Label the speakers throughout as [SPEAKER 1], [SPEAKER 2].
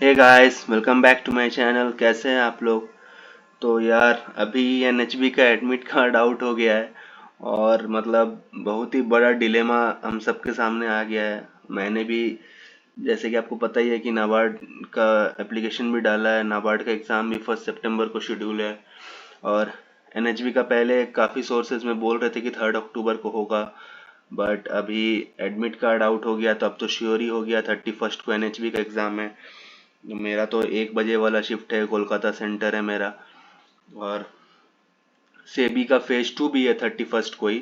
[SPEAKER 1] Hey guys, welcome back to my channel. कैसे हैं आप लोग? तो यार अभी एनएचबी का एडमिट कार्ड आउट हो गया है और मतलब बहुत ही बड़ा डिलेमा हम सबके सामने आ गया है। मैंने भी, जैसे कि आपको पता ही है कि नाबार्ड का एप्लीकेशन भी डाला है। नाबार्ड का एग्ज़ाम भी 1 सितंबर को शेड्यूल है और एनएचबी का पहले काफ़ी सोर्सेज में बोल रहे थे कि 3 अक्टूबर को होगा, बट अभी एडमिट कार्ड आउट हो गया तो अब तो श्योर ही हो गया 31 को एनएचबी का एग्ज़ाम है। मेरा तो 1 बजे वाला शिफ्ट है, कोलकाता सेंटर है मेरा। और सेबी का फेज 2 भी है 31 को ही।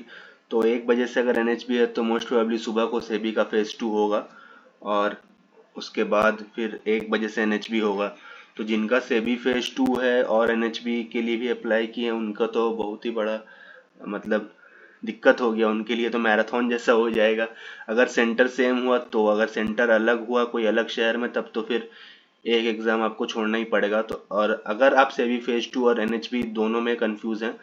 [SPEAKER 1] तो 1 बजे से अगर एनएचबी है तो मोस्ट प्रोबेबली सुबह को सेबी का फेज 2 होगा और उसके बाद फिर 1 बजे से एनएचबी होगा। तो जिनका सेबी फेज 2 है और एनएचबी के लिए भी अप्लाई किए उनका तो बहुत ही बड़ा मतलब दिक्कत हो गया। उनके लिए तो मैराथन जैसा हो जाएगा। अगर सेंटर सेम हुआ तो, अगर सेंटर अलग हुआ कोई अलग शहर में, तब तो फिर एक एग्ज़ाम आपको छोड़ना ही पड़ेगा। तो और अगर आप सेबी फेज 2 और एनएचबी दोनों में कंफ्यूज हैं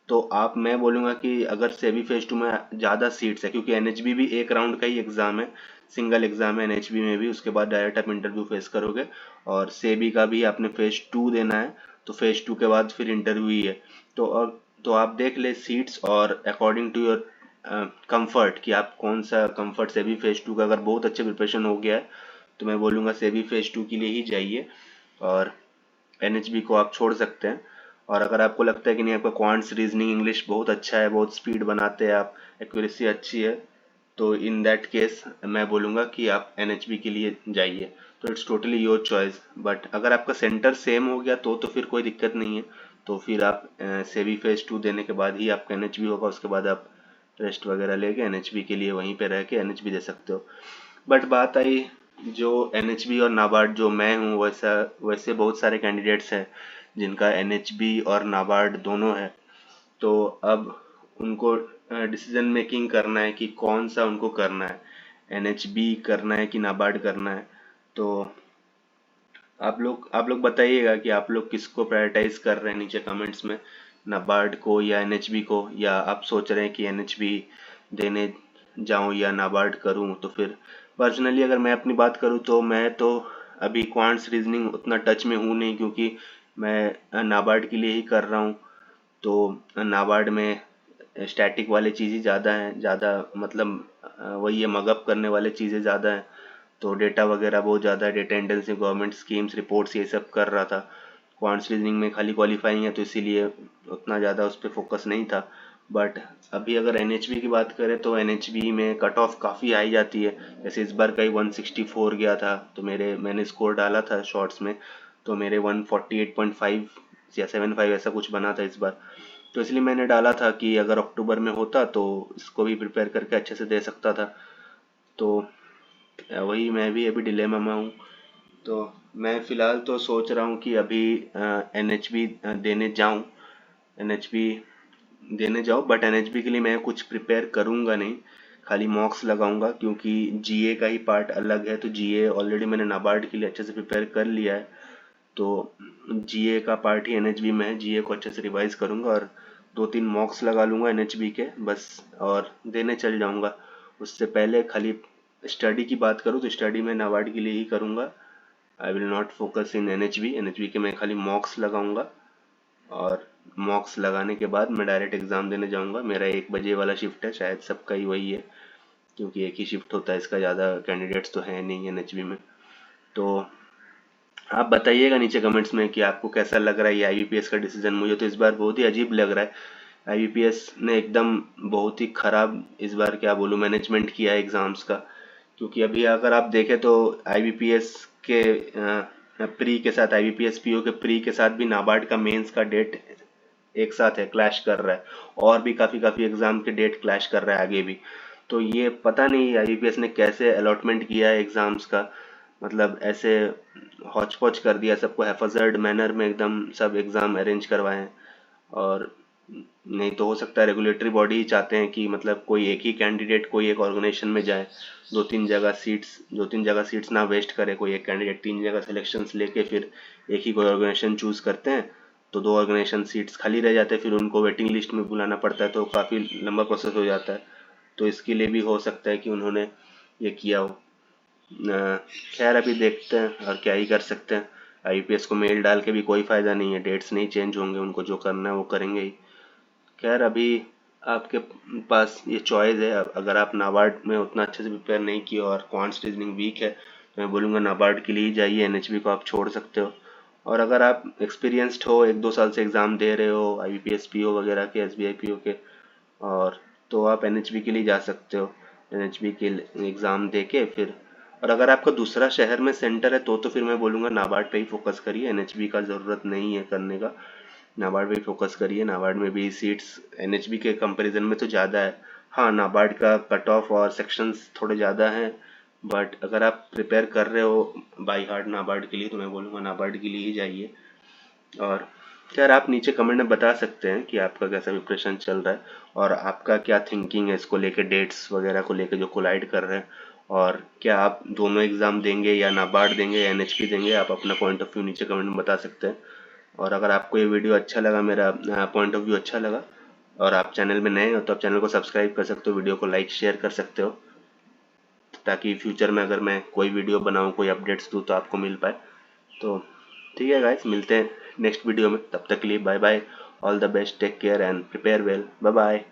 [SPEAKER 1] तो आप, मैं बोलूँगा कि अगर सेबी फेज 2 में ज़्यादा सीट्स है, क्योंकि एनएचबी भी एक राउंड का ही एग्ज़ाम है, सिंगल एग्ज़ाम है एनएचबी में भी। उसके बाद डायरेक्ट आप इंटरव्यू फेस करोगे और सेबी का भी आपने फेज 2 देना है तो फेज 2 के बाद फिर इंटरव्यू ही है। तो अब तो आप देख ले सीट्स और अकॉर्डिंग टू योर कंफर्ट कि आप कौन सा कंफर्ट। सेबी फेज 2 का अगर बहुत अच्छे प्रिपरेशन हो गया है तो मैं बोलूँगा सेबी फेज 2 के लिए ही जाइए और एनएचबी को आप छोड़ सकते हैं। और अगर आपको लगता है कि नहीं, आपका क्वांट्स रीजनिंग इंग्लिश बहुत अच्छा है, बहुत स्पीड बनाते हैं आप, एक्यूरेसी अच्छी है, तो इन दैट केस मैं बोलूँगा कि आप एनएचबी के लिए जाइए। तो it's totally your choice. But अगर आपका सेंटर सेम हो गया तो फिर कोई दिक्कत नहीं है। तो फिर आप सेबी फेज 2 देने के बाद ही आपका एनएचबी होगा। उसके बाद आप रेस्ट वगैरह लेके एनएचबी के लिए वहीं पे रह के एनएचबी दे सकते हो। बट बात आई जो एनएचबी और नाबार्ड, जो मैं हूँ, वैसा वैसे बहुत सारे कैंडिडेट्स हैं जिनका एनएचबी और नाबार्ड दोनों है। तो अब उनको डिसीजन मेकिंग करना है कि कौन सा उनको करना है, एनएचबी करना है कि नाबार्ड करना है। तो आप लोग बताइएगा कि आप लोग किसको प्रायोरिटाइज कर रहे हैं नीचे कमेंट्स में, नाबार्ड को या एनएचबी को, या आप सोच रहे हैं कि एनएचबी देने जाऊं या नाबार्ड करूं। तो फिर पर्सनली अगर मैं अपनी बात करूं तो मैं तो अभी क्वांट्स रीजनिंग उतना टच में हूं नहीं, क्योंकि मैं नाबार्ड के लिए ही कर रहा हूं। तो नाबार्ड में स्टैटिक वाले चीज़ ही ज़्यादा हैं, ज़्यादा मतलब वही है, मगअप करने वाले चीज़ें ज़्यादा हैं। तो डेटा वगैरह बहुत ज़्यादा है, data intensive government schemes reports ये सब कर रहा था। क्वांट्स रीजनिंग में खाली क्वालिफाइंग है तो इसीलिए उतना ज़्यादा उस पर फोकस नहीं था। बट अभी अगर एनएचबी की बात करें तो एनएचबी में कट ऑफ काफ़ी हाई जाती है। जैसे इस बार का ही 164 गया था, तो मैंने स्कोर डाला था शॉर्ट्स में, तो मेरे 148.5 या 75 ऐसा कुछ बना था इस बार। तो इसलिए मैंने डाला था कि अगर अक्टूबर में होता तो इसको भी प्रिपेयर करके अच्छे से दे सकता था। तो वही, मैं भी अभी डिलेमा में हूँ। तो मैं फ़िलहाल तो सोच रहा हूँ कि अभी एनएचबी देने जाऊँ, एनएचबी देने जाऊँ। बट एनएचबी के लिए मैं कुछ प्रिपेयर करूँगा नहीं, खाली मॉक्स लगाऊंगा, क्योंकि जीए का ही पार्ट अलग है। तो जीए ऑलरेडी मैंने नाबार्ड के लिए अच्छे से प्रिपेयर कर लिया है। तो जीए का पार्ट ही एनएचबी में है, जीए को अच्छे से रिवाइज करूंगा और 2-3 मॉक्स लगा लूंगा एनएचबी के बस, और देने चल जाऊंगा। उससे पहले खाली स्टडी की बात करूँ तो स्टडी में नाबार्ड के लिए ही करूंगा। I will not focus in NHB. NHB के मैं खाली मॉक्स लगाऊंगा और मॉक्स लगाने के बाद मैं डायरेक्ट एग्ज़ाम देने जाऊंगा। मेरा 1 बजे वाला शिफ्ट है, शायद सबका ही वही है, क्योंकि एक ही शिफ्ट होता है इसका, ज़्यादा कैंडिडेट्स तो हैं नहीं एनएचबी में। तो आप बताइएगा नीचे कमेंट्स में कि आपको कैसा लग रहा है ये आईबीपीएस का डिसीजन। मुझे तो इस बार बहुत ही अजीब लग रहा है। आईबीपीएस ने एकदम बहुत ही खराब इस बार, क्या बोलूँ, मैनेजमेंट किया है एग्ज़ाम्स का। क्योंकि अभी अगर आप देखें तो आईबीपीएस के प्री के साथ, आईबीपीएस पीओ के प्री के साथ भी नाबार्ड का मेंस का डेट एक साथ है, क्लैश कर रहा है। और भी काफ़ी काफ़ी एग्ज़ाम के डेट क्लैश कर रहा है आगे भी। तो ये पता नहीं आईबीपीएस ने कैसे अलॉटमेंट किया है एग्ज़ाम्स का, मतलब ऐसे हौच पौच कर दिया सबको, हैफजर्ड मैनर में एकदम सब एग्ज़ाम अरेंज करवाए हैं। और नहीं तो हो सकता है रेगुलेटरी बॉडी ही चाहते हैं कि मतलब कोई एक ही कैंडिडेट कोई एक ऑर्गेनाइजेशन में जाए, दो तीन जगह सीट्स ना वेस्ट करे कोई एक कैंडिडेट, 3 जगह सिलेक्शंस लेके फिर एक ही कोई ऑर्गेनाइजेशन चूज करते हैं। तो 2 ऑर्गेनाइजेशन सीट्स खाली रह जाते हैं, फिर उनको वेटिंग लिस्ट में बुलाना पड़ता है, तो काफ़ी लंबा प्रोसेस हो जाता है। तो इसके लिए भी हो सकता है कि उन्होंने ये किया हो। खैर अभी देखते हैं और क्या ही कर सकते हैं। आईपीएस को मेल डाल के भी कोई फ़ायदा नहीं है, डेट्स नहीं चेंज होंगे, उनको जो करना है वो करेंगे ही। खैर अभी आपके पास ये चॉइस है। अगर आप नाबार्ड में उतना अच्छे से प्रिपेयर नहीं किए और क्वांट्स रीजनिंग वीक है तो मैं बोलूँगा नाबार्ड के लिए ही जाइए, एनएचबी को आप छोड़ सकते हो। और अगर आप एक्सपीरियंस्ड हो, 1-2 साल से एग्ज़ाम दे रहे हो आईबीपीएस पीओ वगैरह के, एसबीआई पीओ के, और तो आप एनएचबी के लिए जा सकते हो। एनएचबी के एग्ज़ाम दे के फिर, और अगर आपका दूसरा शहर में सेंटर है तो फिर मैं बोलूँगा नाबार्ड पे ही फोकस करिए, एनएचबी का ज़रूरत नहीं है करने का। नाबार्ड पे ही फोकस करिए, नाबार्ड में भी सीट्स एनएचबी के कंपैरिजन में तो ज़्यादा है। हाँ, नाबार्ड का कट ऑफ और सेक्शंस थोड़े ज़्यादा हैं, बट अगर आप प्रिपेयर कर रहे हो बाई हार्ट नाबार्ड के लिए तो मैं बोलूँगा नाबार्ड के लिए ही जाइए। और खैर आप नीचे कमेंट में बता सकते हैं कि आपका कैसा प्रिपरेशन चल रहा है और आपका क्या थिंकिंग है इसको लेके, डेट्स वगैरह को लेके जो कोलाइड कर रहे हैं, और क्या आप दोनों एग्ज़ाम देंगे या नाबार्ड देंगे या एनएचपी देंगे, आप अपना पॉइंट ऑफ व्यू नीचे कमेंट में बता सकते हैं। और अगर आपको ये वीडियो अच्छा लगा, मेरा पॉइंट ऑफ व्यू अच्छा लगा, और आप चैनल में नए हो तो आप चैनल को सब्सक्राइब कर सकते हो, वीडियो को लाइक शेयर कर सकते हो, ताकि फ्यूचर में अगर मैं कोई वीडियो बनाऊँ, कोई अपडेट्स दूँ तो आपको मिल पाए। तो ठीक है गाइस, मिलते हैं नेक्स्ट वीडियो में, तब तक के लिए bye bye, all the best, take care and prepare well, bye bye.